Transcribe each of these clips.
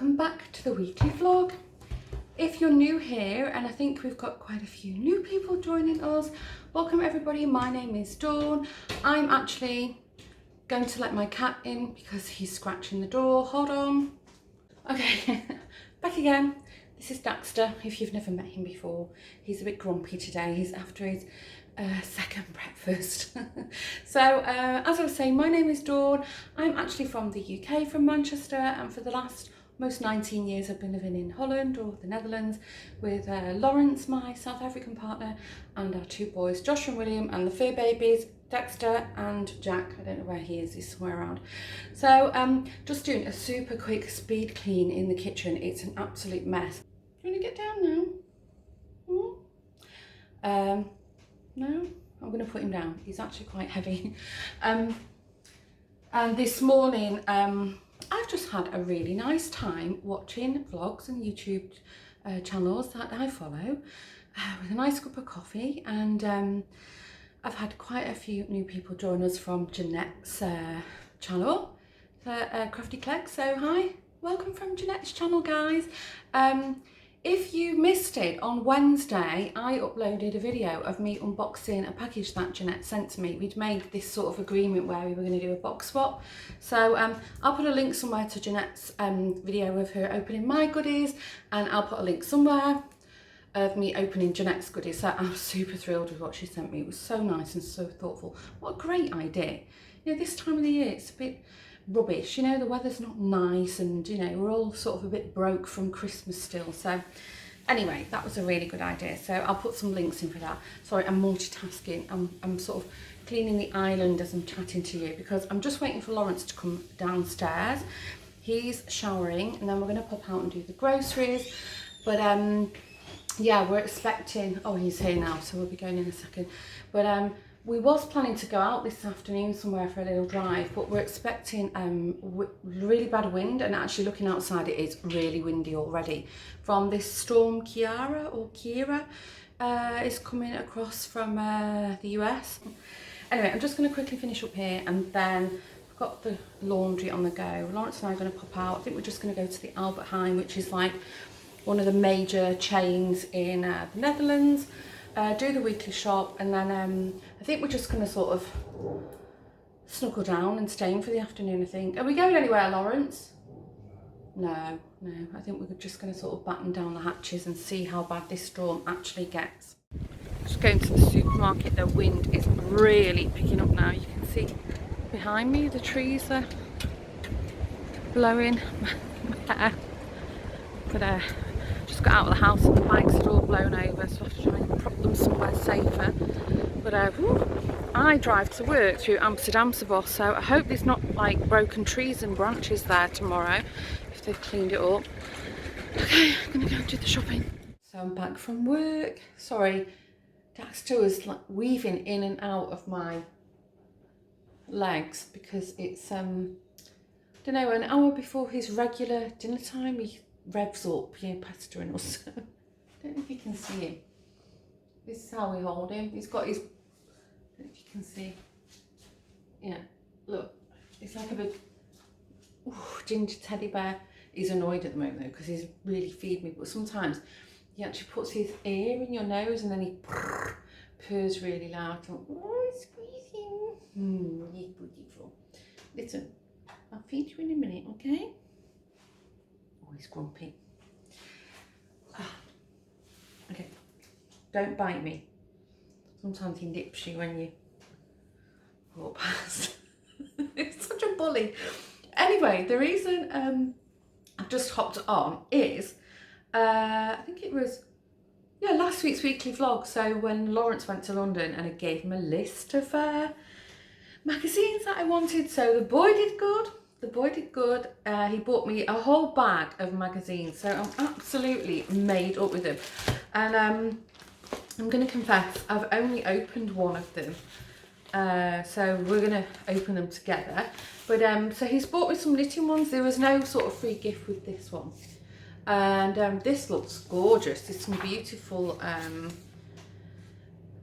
welcome back to the weekly vlog. If you're new here, and I think we've got quite a few new people joining us, welcome everybody. My name is Dawn. I'm actually going to let my cat in because he's scratching the door. Hold on. Okay, back again. This is Daxter, if you've never met him before. He's a bit grumpy today. He's after his second breakfast. So as I was saying, my name is Dawn. I'm actually from the UK, from Manchester, and for the last almost 19 years I've been living in Holland or the Netherlands with Lawrence, my South African partner, and our two boys, Josh and William, and the fur babies, Dexter and Jack. I don't know where he is, he's somewhere around. So just doing a super quick speed clean in the kitchen. It's an absolute mess. Do you want to get down now? No, I'm going to put him down. He's actually quite heavy. And this morning, I've just had a really nice time watching vlogs and YouTube channels that I follow with a nice cup of coffee. And I've had quite a few new people join us from Jeanette's channel, Crafty Clegg. So hi, welcome from Jeanette's channel, guys. If you missed it, on Wednesday I uploaded a video of me unboxing a package that Jeanette sent to me. We'd made this sort of agreement where we were going to do a box swap. So I'll put a link somewhere to Jeanette's video of her opening my goodies, and I'll put a link somewhere of me opening Jeanette's goodies. So I'm super thrilled with what she sent me. It was so nice and so thoughtful. What a great idea. You know, this time of the year it's a bit rubbish, you know, the weather's not nice, and you know, we're all sort of a bit broke from Christmas still. So anyway, that was a really good idea. So I'll put some links in for that. Sorry, I'm multitasking. I'm sort of cleaning the island as I'm chatting to you because I'm just waiting for Lawrence to come downstairs. He's showering and then we're going to pop out and do the groceries. But yeah, we're expecting, oh, he's here now, so we'll be going in a second. But we was planning to go out this afternoon somewhere for a little drive, but we're expecting really bad wind, and actually looking outside it is really windy already from this storm Kira is coming across from the US. Anyway, I'm just going to quickly finish up here, and then I've got the laundry on the go. Lawrence and I are going to pop out. I think we're just going to go to the Albert Heijn, which is like one of the major chains in the Netherlands. Do the weekly shop, and then I think we're just going to sort of snuggle down and stay in for the afternoon, I think. Are we going anywhere, Lawrence? No, I think we're just going to sort of batten down the hatches and see how bad this storm actually gets. Just going to the supermarket. The wind is really picking up now. You can see behind me the trees are blowing my hair. But just got out of the house and the bikes are all blown over, so I have to try and prop them somewhere safer. But I drive to work through Amsterdamse Bos, so I hope there's not like broken trees and branches there tomorrow if they've cleaned it up. Okay, I'm gonna go and do the shopping. So I'm back from work. Sorry, Daxter was like weaving in and out of my legs because it's I don't know, an hour before his regular dinner time. He revs up, you know, pestering us. I don't know if you can see him. This is how we hold him. He's got his, I don't know if you can see. Yeah, look, it's like a big ginger teddy bear. He's annoyed at the moment though because he's really feeding me, but sometimes he actually puts his ear in your nose and then he purrs really loud. Oh, squeezing. He's beautiful. Listen, I'll feed you in a minute, okay? He's grumpy. Okay, don't bite me. Sometimes he nips you when you walk past. It's such a bully. Anyway, the reason I've just hopped on is I think it was last week's weekly vlog. So when Lawrence went to London and I gave him a list of magazines that I wanted, so the boy did good. He bought me a whole bag of magazines, so I'm absolutely made up with them. And I'm going to confess, I've only opened one of them, so we're going to open them together. But so he's bought me some knitting ones. There was no sort of free gift with this one, and this looks gorgeous. There's some beautiful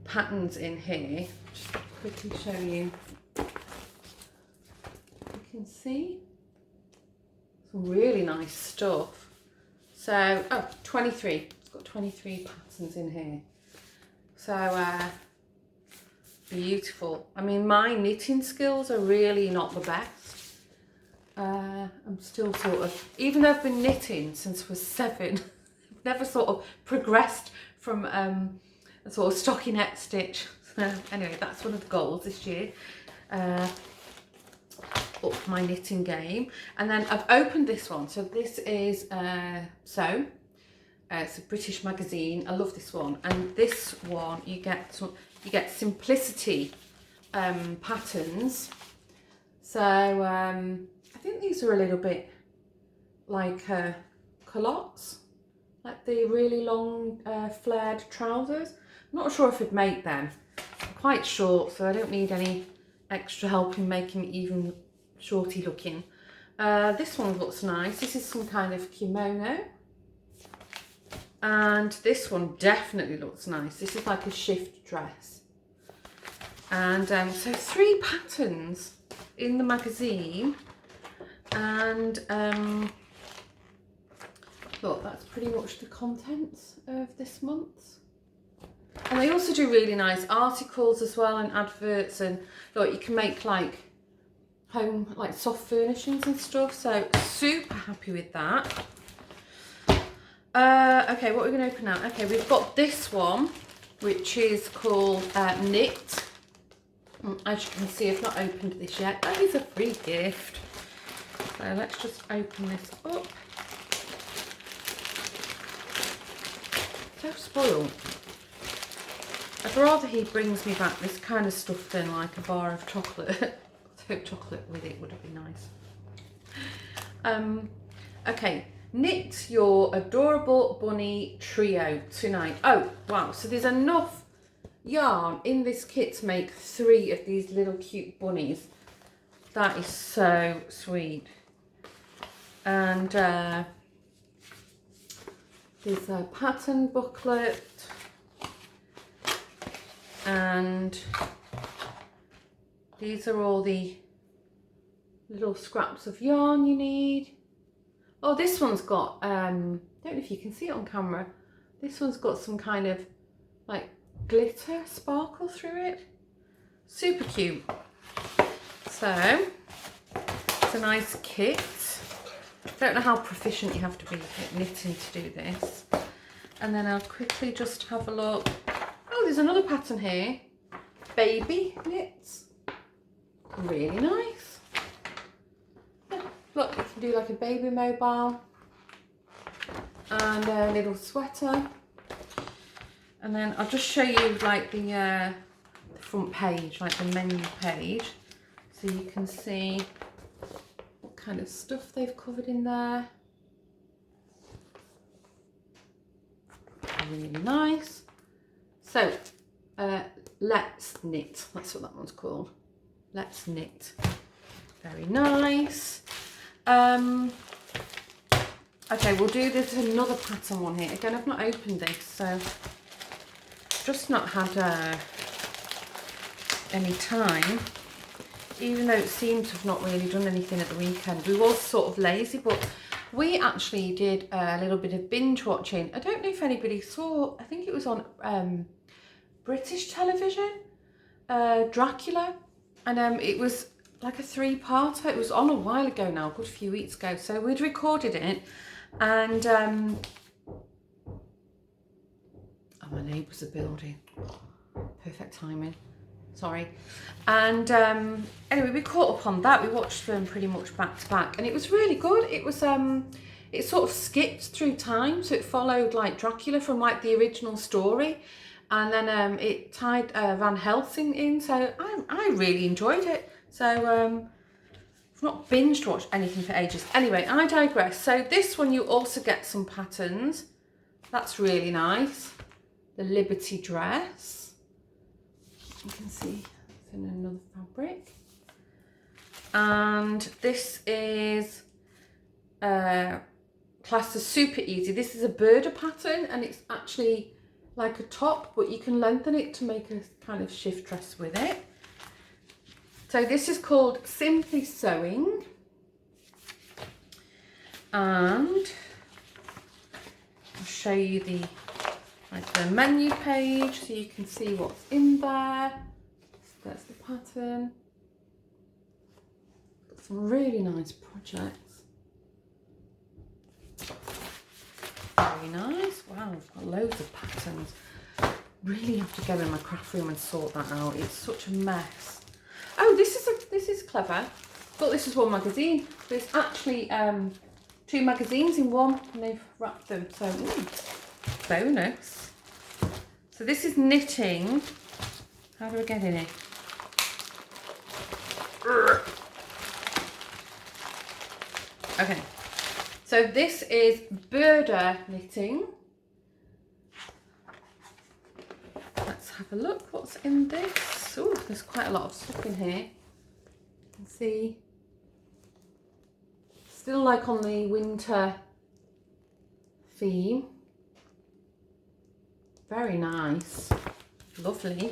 patterns in here. Just quickly show you. Can see Some really nice stuff. So, oh, 23. It's got 23 patterns in here. So, beautiful. I mean, my knitting skills are really not the best. I'm still sort of, even though I've been knitting since I was 7, I've never sort of progressed from a sort of stockinette stitch. So anyway, that's one of the goals this year. Up my knitting game. And then I've opened this one. So this is Sew. It's a British magazine. I love this one. And this one you get simplicity patterns. So I think these are a little bit like culottes, like the really long flared trousers. I'm not sure if I'd make them. I'm quite short, so I don't need any extra help in making me even shorty looking. This one looks nice. This is some kind of kimono. And this one definitely looks nice. This is like a shift dress. And so 3 patterns in the magazine. And look, that's pretty much the contents of this month. And they also do really nice articles as well, and adverts, and look, you can make like home, like soft furnishings and stuff. So super happy with that. Okay, what are we going to open now? Okay, we've got this one, which is called Knit. As you can see, I've not opened this yet. That is a free gift. So let's just open this up. So spoiled. I'd rather he brings me back this kind of stuff than like a bar of chocolate. I hope chocolate with it would have been nice. Okay, knit your adorable bunny trio tonight. Oh, wow. So there's enough yarn in this kit to make 3 of these little cute bunnies. That is so sweet. And there's a pattern booklet. And these are all the little scraps of yarn you need. Oh, this one's got, I don't know if you can see it on camera. This one's got some kind of like glitter sparkle through it. Super cute. So, it's a nice kit. Don't know how proficient you have to be at knitting to do this. And then I'll quickly just have a look. Oh, there's another pattern here. Baby knits. Really nice. Yeah, look, you can do like a baby mobile and a little sweater. And then I'll just show you like the front page, like the menu page, so you can see what kind of stuff they've covered in there. Really nice. So, let's knit. That's what that one's called. Let's knit. Very nice. Okay, we'll do this another pattern one here. Again, I've not opened this, so just not had any time. Even though it seemed to have not really done anything at the weekend. We were sort of lazy, but we actually did a little bit of binge watching. I don't know if anybody saw, I think it was on British television, Dracula, and it was like a 3-parter. It was on a while ago now, a good few weeks ago. So we'd recorded it, and oh, my neighbours are building. Perfect timing. Sorry. And anyway, we caught up on that. We watched them pretty much back to back, and it was really good. It was it sort of skipped through time, so it followed like Dracula from like the original story, and then it tied Van Helsing in. So I really enjoyed it. So I've not binged watched anything for ages. Anyway, I digress. So this one you also get some patterns. That's really nice. The Liberty dress. You can see it's in another fabric. And this is classed as super easy. This is a birder pattern, and it's actually like a top, but you can lengthen it to make a kind of shift dress with it. So this is called Simply Sewing. And I'll show you the menu page so you can see what's in there. So that's the pattern. Got some really nice projects. Very nice. Wow, I've got loads of patterns. Really have to go in my craft room and sort that out. It's such a mess. Oh, this is clever. Thought this was one magazine. There's actually 2 magazines in one, and they've wrapped them. So bonus. So this is knitting. How do I get in it? Okay. So this is birder knitting. Let's have a look what's in this. Oh, there's quite a lot of stuff in here. You can see. Still like on the winter theme. Very nice. Lovely.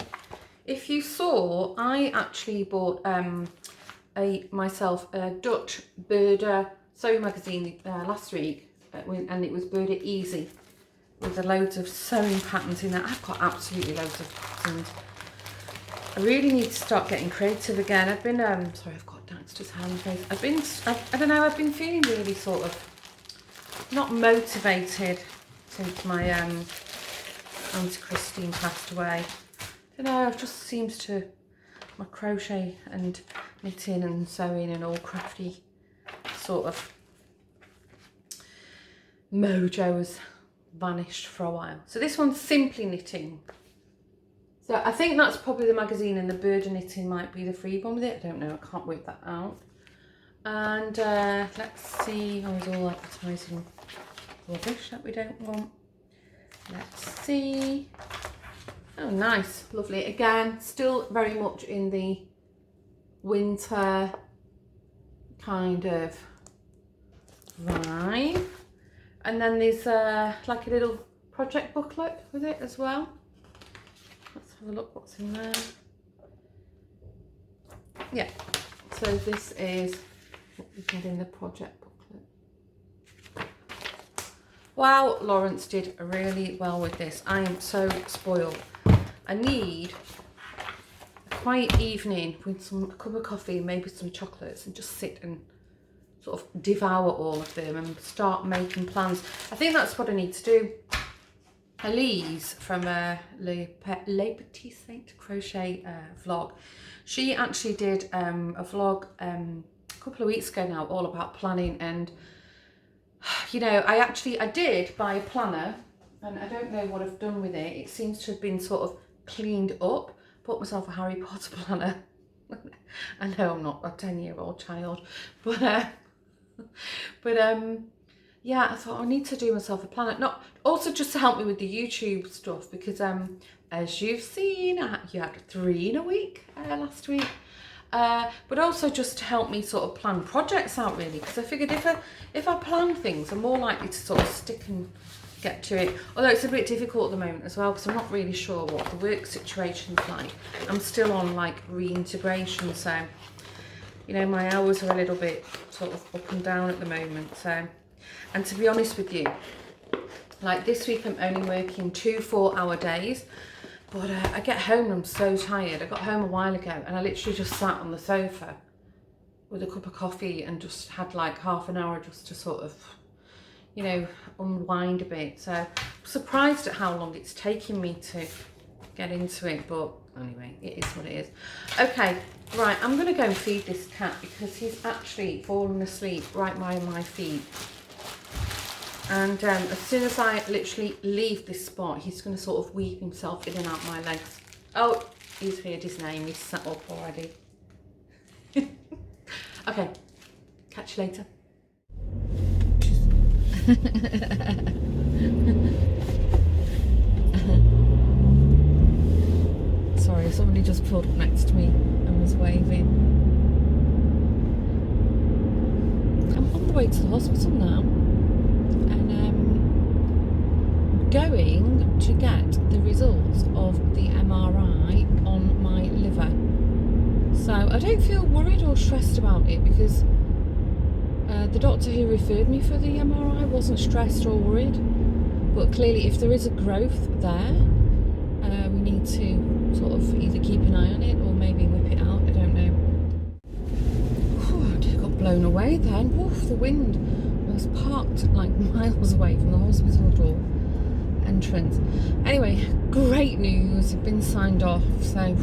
If you saw, I actually bought myself a Dutch birder sewing magazine last week, and it was Birder Easy with loads of sewing patterns in there. I've got absolutely loads of patterns. I really need to start getting creative again. I've been sorry, I've got Daxter's hand face. I don't know, I've been feeling really sort of not motivated since my Auntie Christine passed away. I don't know, it just seems to, my crochet and knitting and sewing and all crafty sort of mojo has vanished for a while. So this one's Simply Knitting. So I think that's probably the magazine, and the birder knitting might be the free one with it. I don't know, I can't work that out. And let's see, I was all advertising rubbish that we don't want. Let's see. Oh, nice, lovely. Again, still very much in the winter kind of vibe. And then there's like a little project booklet with it as well. Let's have a look what's in there. Yeah, so this is what we get in the project booklet. Wow, Lawrence did really well with this. I am so spoiled. I need a quiet evening with a cup of coffee, maybe some chocolates, and just sit and sort of devour all of them and start making plans. I think that's what I need to do. Elise from Le Petit Saint Crochet vlog, she actually did a vlog a couple of weeks ago now, all about planning. And you know, I did buy a planner, and I don't know what I've done with it. It seems to have been sort of cleaned up. Bought myself a Harry Potter planner. I know I'm not a 10-year-old child, but yeah, I thought I need to do myself a planner. Not also just to help me with the YouTube stuff, because as you've seen, you had 3 in a week last week. But also just to help me sort of plan projects out, really, because I figured if I plan things, I'm more likely to sort of stick and get to it. Although it's a bit difficult at the moment as well, because I'm not really sure what the work situation's like. I'm still on like reintegration, so you know, my hours are a little bit sort of up and down at the moment. So, and to be honest with you, like this week I'm only working 2 4-hour days, but I get home and I'm so tired. I got home a while ago and I literally just sat on the sofa with a cup of coffee and just had like half an hour just to sort of, you know, unwind a bit. So I'm surprised at how long it's taking me to get into it, but anyway, it is what it is. Okay, right, I'm gonna go and feed this cat because he's actually fallen asleep right by my feet. And as soon as I literally leave this spot, he's gonna sort of weave himself in and out my legs. Oh, he's heard his name, he's sat up already. Okay, catch you later. Sorry, somebody just pulled up next to me and was waving. I'm on the way to the hospital now, and I'm going to get the results of the MRI on my liver. So I don't feel worried or stressed about it because The doctor who referred me for the MRI wasn't stressed or worried, but clearly if there is a growth there, we need to sort of either keep an eye on it or maybe whip it out, I don't know. I just got blown away then. Woof, the wind. I was parked like miles away from the hospital door entrance. Anyway, great news, I've been signed off, so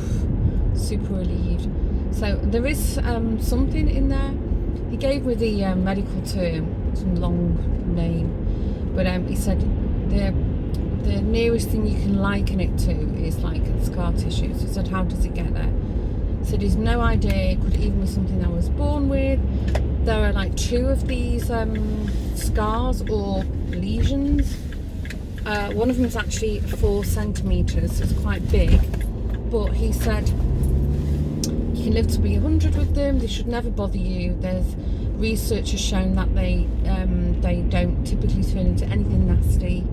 super relieved. So there is something in there. He gave me the medical term, some long name, but he said the nearest thing you can liken it to is like scar tissue. So I said, how does it get there? He said he's no idea, it could even be something I was born with. There are like 2 of these scars or lesions. One of them is actually 4 centimetres, so it's quite big, but he said you can live to be 100 with them, they should never bother you. There's research has shown that they don't typically turn into anything nasty,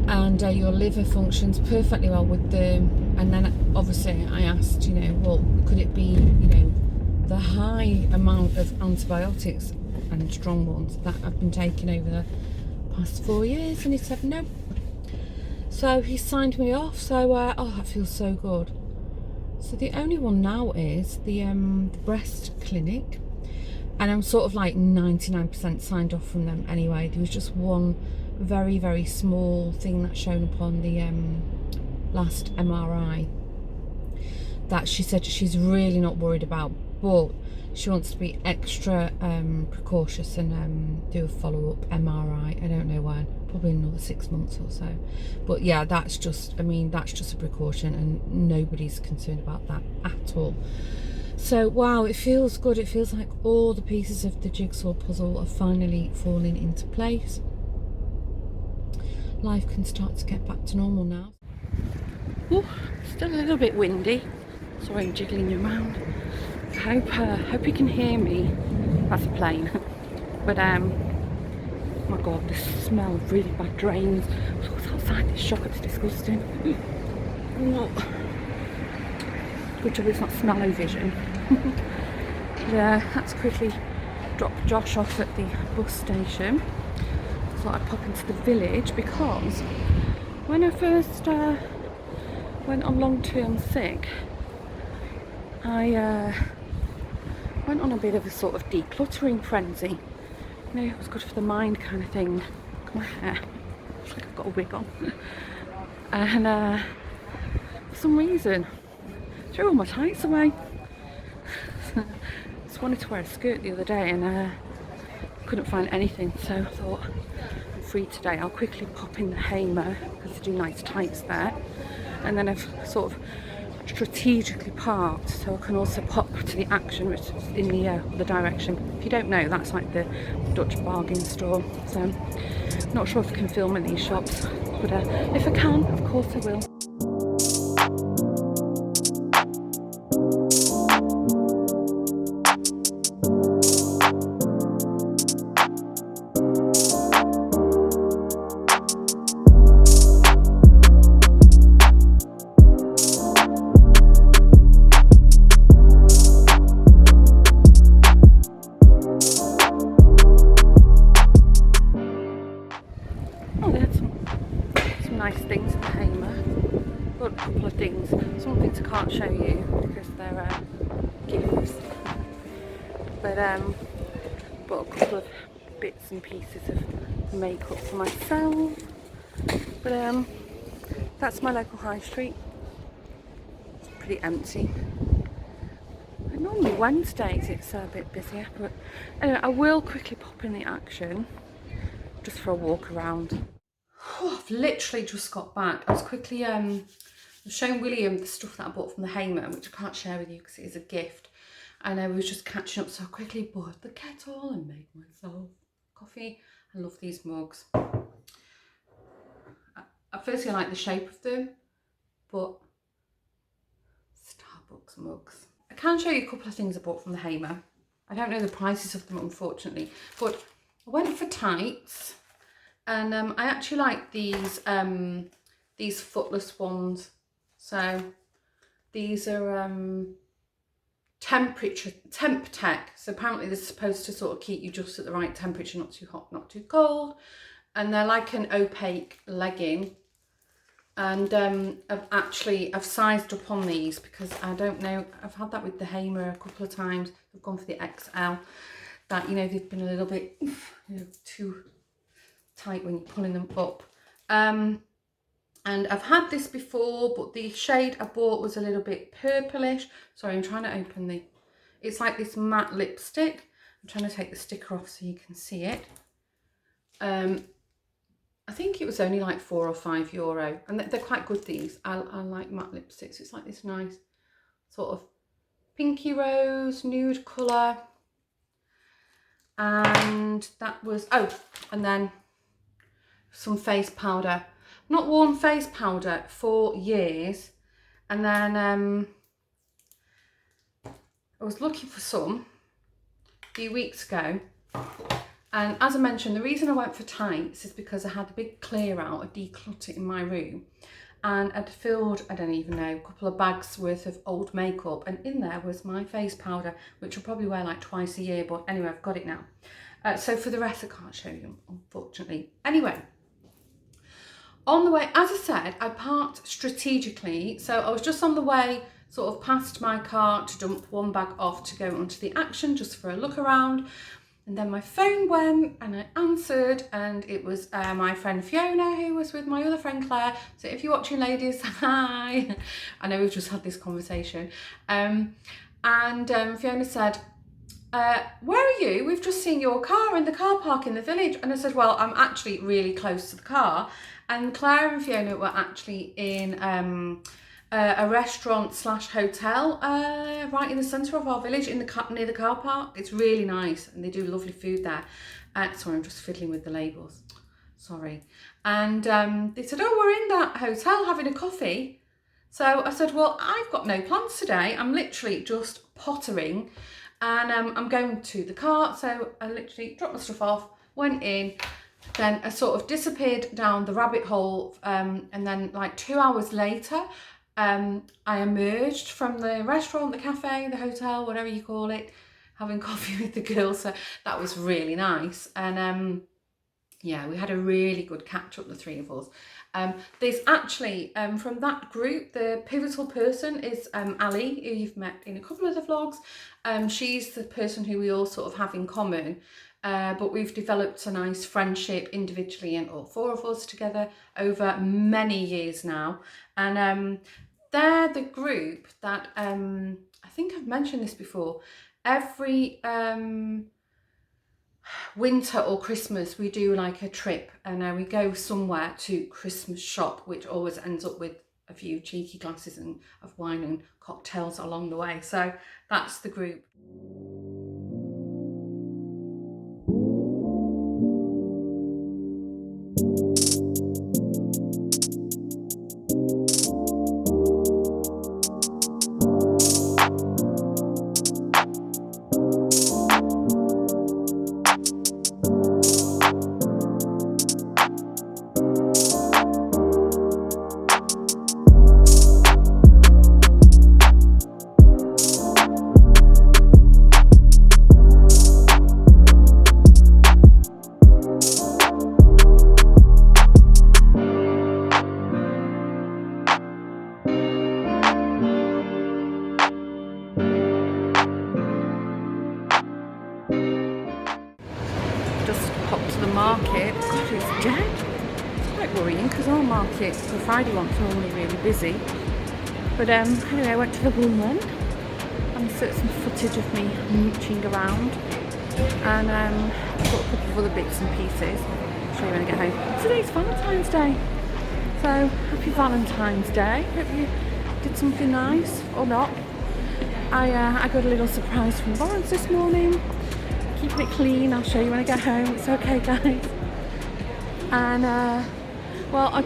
and your liver functions perfectly well with them. And then obviously I asked, you know, well, could it be, you know, the high amount of antibiotics and strong ones that I've been taking over the past 4 years? And he said no. So he signed me off. So oh, that feels so good. So the only one now is the breast clinic, and I'm sort of like 99% signed off from them anyway. There was just one very, very small thing that's shown up on the last MRI that she said she's really not worried about, but she wants to be extra precautious and do a follow-up MRI. I don't know when, probably another 6 months or so. But yeah, that's just, I mean, that's just a precaution, and nobody's concerned about that at all. So wow, it feels good. It feels like all the pieces of the jigsaw puzzle are finally falling into place. Life can start to get back to normal now. Ooh, still a little bit windy. Sorry, I'm jiggling you around. I hope you can hear me. That's a plane. But oh my god, the smell of really bad drains. What's outside this shop? It's disgusting. Good job it's not smell-o-vision. Yeah, let's quickly drop Josh off at the bus station. Thought I'd pop into the village because when I first went on long-term sick, I went on a bit of a sort of decluttering frenzy. You know, it was good for the mind kind of thing. Look at my hair. Looks like I've got a wig on. And for some reason, threw all my tights away. Just wanted to wear a skirt the other day and couldn't find anything, so I thought, I'm free today, I'll quickly pop in the Hamer because they do nice tights there. And then I've sort of strategically parked so I can also pop to the Action, which is in the other direction. If you don't know, that's like the Dutch bargain store. So I'm not sure if I can film in these shops, but if I can, of course I will. Nice things in the Hamer, but a couple of things. Some things I can't show you because they're gifts, but a couple of bits and pieces of makeup for myself. But that's my local high street. It's pretty empty. And normally Wednesdays it's a bit busier, but anyway, I will quickly pop in the Action just for a walk around. Oh, I've literally just got back. I was quickly I've shown William the stuff that I bought from the Hamer, which I can't share with you because it is a gift. And I was just catching up, so I quickly bought the kettle and made myself coffee. I love these mugs. At first I like the shape of them, but Starbucks mugs. I can show you a couple of things I bought from the Hamer. I don't know the prices of them, unfortunately, but I went for tights. And I actually like these footless ones. So these are temp tech. So apparently they're supposed to sort of keep you just at the right temperature, not too hot, not too cold. And they're like an opaque legging. And I've sized up on these because I don't know, I've had that with the Hamer a couple of times. I've gone for the XL. That, you know, they've been a little bit, you know, too tight when you're pulling them up. And I've had this before, but the shade I bought was a little bit purplish. Sorry, I'm trying to open it's like this matte lipstick. I'm trying to take the sticker off so you can see it. I think it was only like €4 or €5, and they're quite good, these. I like matte lipsticks. It's like this nice sort of pinky rose, nude colour. And that was, and then some face powder. Not worn face powder for years. And then I was looking for some a few weeks ago. And as I mentioned, the reason I went for tights is because I had a big clear out, a declutter in my room. And I'd filled, I don't even know, a couple of bags worth of old makeup. And in there was my face powder, which I'll probably wear like twice a year. But anyway, I've got it now. So for the rest, I can't show you, unfortunately. Anyway, on the way, as I said, I parked strategically. So I was just on the way, sort of past my car to dump one bag off to go onto the Action, just for a look around. And then my phone went and I answered, and it was my friend Fiona, who was with my other friend Claire. So if you're watching, ladies, hi. I know we've just had this conversation. Fiona said, where are you? We've just seen your car in the car park in the village. And I said, well, I'm actually really close to the car. And Claire and Fiona were actually in a restaurant / hotel right in the centre of our village, near the car park. It's really nice, and they do lovely food there. Sorry, I'm just fiddling with the labels. Sorry. And they said, oh, we're in that hotel having a coffee. So I said, well, I've got no plans today. I'm literally just pottering, and I'm going to the car. So I literally dropped my stuff off, went in. Then I sort of disappeared down the rabbit hole, and then like 2 hours later, I emerged from the restaurant, the cafe, the hotel, whatever you call it, having coffee with the girls. So that was really nice. And yeah, we had a really good catch up, the three of us. There's actually, from that group, the pivotal person is Ali, who you've met in a couple of the vlogs. She's the person who we all sort of have in common. But we've developed a nice friendship individually, and all four of us together over many years now. And they're the group that, I think I've mentioned this before, every winter or Christmas we do like a trip, and we go somewhere to Christmas shop, which always ends up with a few cheeky glasses of wine and cocktails along the way. So that's the group. Market. God, it's dead. It's quite worrying because our market, the Friday one's normally really busy. But anyway, I went to the Woolman and took some footage of me mooching around, and I've got a couple of other bits and pieces. I'll show you when I get home. Today's Valentine's Day, so happy Valentine's Day. Hope you did something nice or not. I got a little surprise from Lawrence this morning. Keeping it clean, I'll show you when I get home. It's okay, guys. And well, I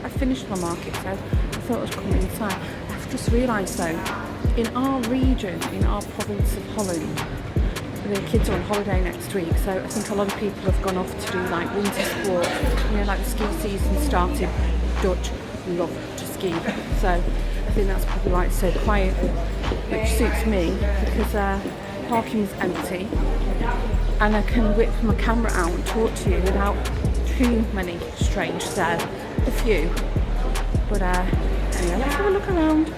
finished my market, so I thought I'd come inside. I've just realised though, in our region, in our province of Holland, the kids are on holiday next week, so I think a lot of people have gone off to do like winter sport. You know, like the ski season started. Dutch love to ski, so I I think that's probably why it's so quiet, which suits me because parking's empty and I can whip my camera out and talk to you without too many strange stares. A few, but anyway, let's have a look around.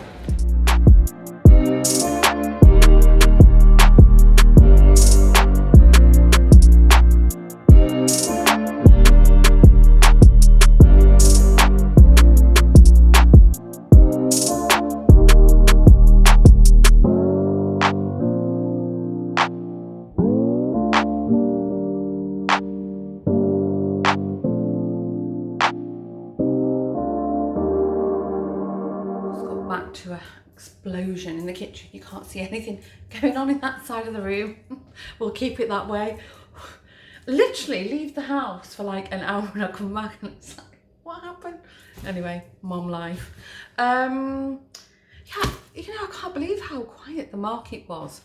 Back to an explosion in the kitchen. You can't see anything going on in that side of the room. We'll keep it that way. Literally leave the house for like an hour and I come back and it's like, what happened? Anyway, mom life. Yeah, you know, I can't believe how quiet the market was.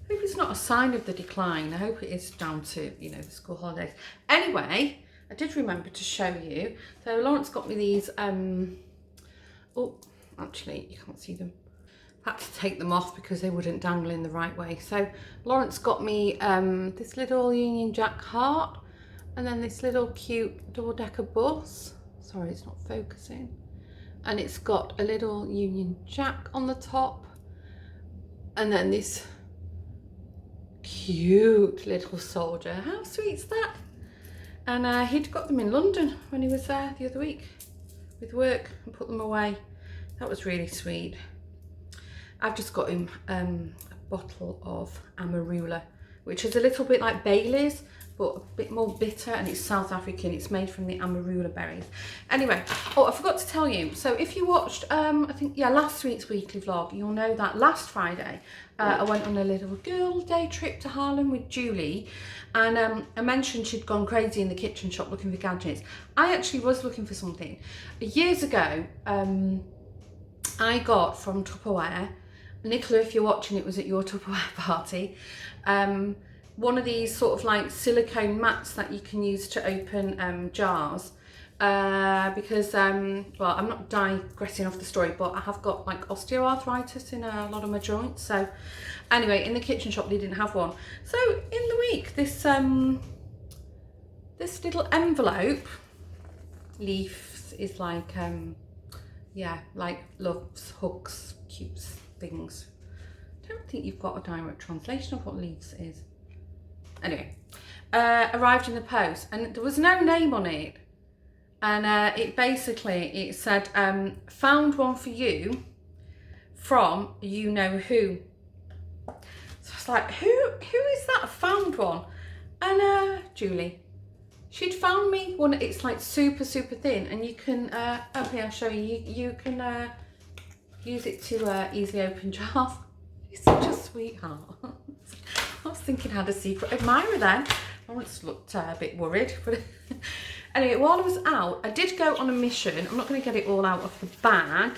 I hope it's not a sign of the decline. I hope it is down to, you know, the school holidays. Anyway, I did remember to show you. So Lawrence got me these, oh, actually, you can't see them. I had to take them off because they wouldn't dangle in the right way. So Lawrence got me this little Union Jack heart and then this little cute double-decker bus. Sorry, it's not focusing. And it's got a little Union Jack on the top and then this cute little soldier. How sweet's that? And he'd got them in London when he was there the other week with work and put them away. That was really sweet. I've just got him a bottle of Amarula, which is a little bit like Bailey's, but a bit more bitter, and it's South African. It's made from the Amarula berries. Anyway, oh, I forgot to tell you. So if you watched, I think, yeah, last week's weekly vlog, you'll know that last Friday, I went on a little girl day trip to Harlem with Julie. And I mentioned she'd gone crazy in the kitchen shop looking for gadgets. I actually was looking for something. Years ago, I got from Tupperware, Nicola, if you're watching, it was at your Tupperware party, one of these sort of like silicone mats that you can use to open jars, because, well, I'm not digressing off the story, but I have got like osteoarthritis in a lot of my joints. So anyway, in the kitchen shop, they didn't have one. So in the week, this little envelope, leaves is like, yeah, like loves, hooks, cutes, things. I don't think you've got a direct translation of what leaves is. Anyway, arrived in the post and there was no name on it. And it said, found one for you from you know who. So I was like, who is that found one? And Julie. She'd found me one, it's like super, super thin and you can, okay, I'll show you, you can use it to easily open jars. She's such a sweetheart. I was thinking I had a secret admirer then. Lawrence looked a bit worried. But anyway, while I was out, I did go on a mission. I'm not going to get it all out of the bag,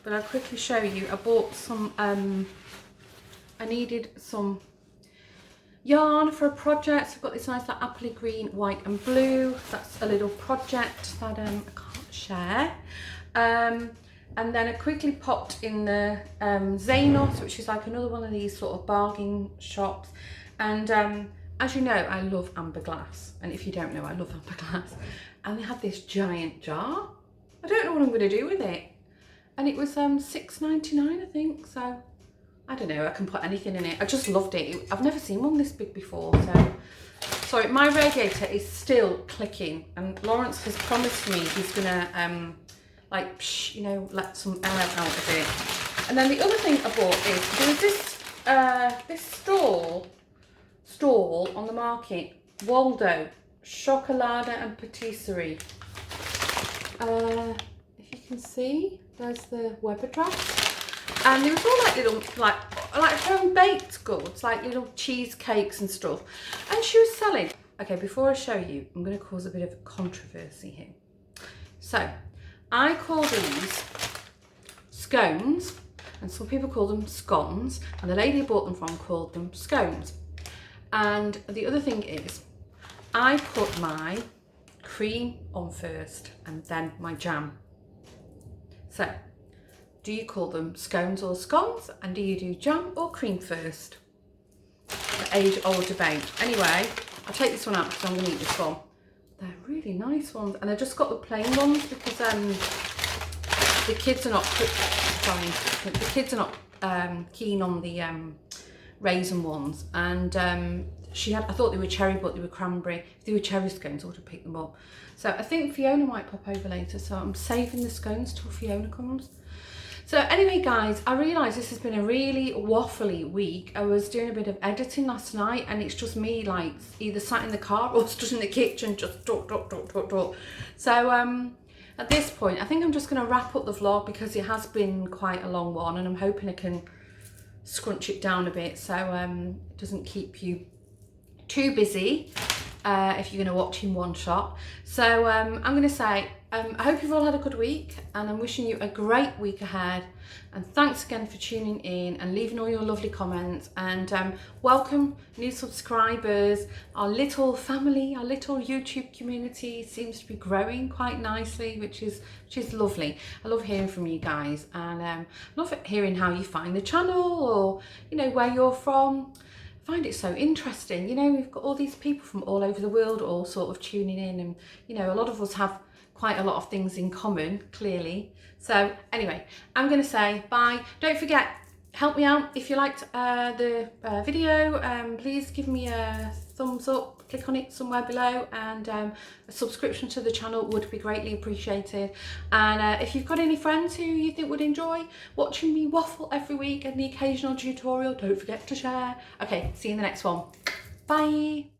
but I'll quickly show you. I bought some, I needed some yarn for a project. So I've got this nice like appley green, white and blue. That's a little project that I can't share. And then I quickly popped in the Zanos, which is like another one of these sort of bargain shops. And as you know, I love amber glass. And if you don't know, I love amber glass. And they had this giant jar. I don't know what I'm going to do with it. And it was $6.99, I think. So I don't know, I can put anything in it. I just loved it. I've never seen one this big before. So sorry, my radiator is still clicking. And Lawrence has promised me he's going to like, psh, you know, let some air out of it. And then the other thing I bought is, there was this stall on the market, Waldo, Chocolada and Patisserie. If you can see, there's the web address. And there was all like little, like home baked goods, like little cheesecakes and stuff. And she was selling, okay, before I show you, I'm gonna cause a bit of controversy here. So, I call these scones, and some people call them scones, and the lady I bought them from called them scones. And the other thing is, I put my cream on first, and then my jam. So, do you call them scones or scones? And do you do jam or cream first? The age-old debate. Anyway, I'll take this one out because I'm going to eat this one. They're really nice ones, and I just got the plain ones because the kids are not. Sorry, the kids are not keen on the raisin ones, and I thought they were cherry, but they were cranberry. If they were cherry scones, I would have picked them up. So I think Fiona might pop over later, so I'm saving the scones till Fiona comes. So anyway, guys, I realised this has been a really waffly week. I was doing a bit of editing last night, and it's just me, like, either sat in the car or stood in the kitchen, just talk. So at this point, I think I'm just going to wrap up the vlog because it has been quite a long one, and I'm hoping I can scrunch it down a bit so it doesn't keep you too busy if you're going to watch in one shot. So I'm going to say I hope you've all had a good week, and I'm wishing you a great week ahead, and thanks again for tuning in and leaving all your lovely comments, and welcome new subscribers. Our little family, our little YouTube community seems to be growing quite nicely, which is lovely. I love hearing from you guys, and I love hearing how you find the channel, or you know, where you're from. I find it so interesting. You know, we've got all these people from all over the world all sort of tuning in, and you know, a lot of us have quite a lot of things in common, clearly. So anyway, I'm going to say bye. Don't forget, help me out if you liked the video. Please give me a thumbs up, click on it somewhere below, and a subscription to the channel would be greatly appreciated. And if you've got any friends who you think would enjoy watching me waffle every week and the occasional tutorial, don't forget to share. Okay, see you in the next one. Bye.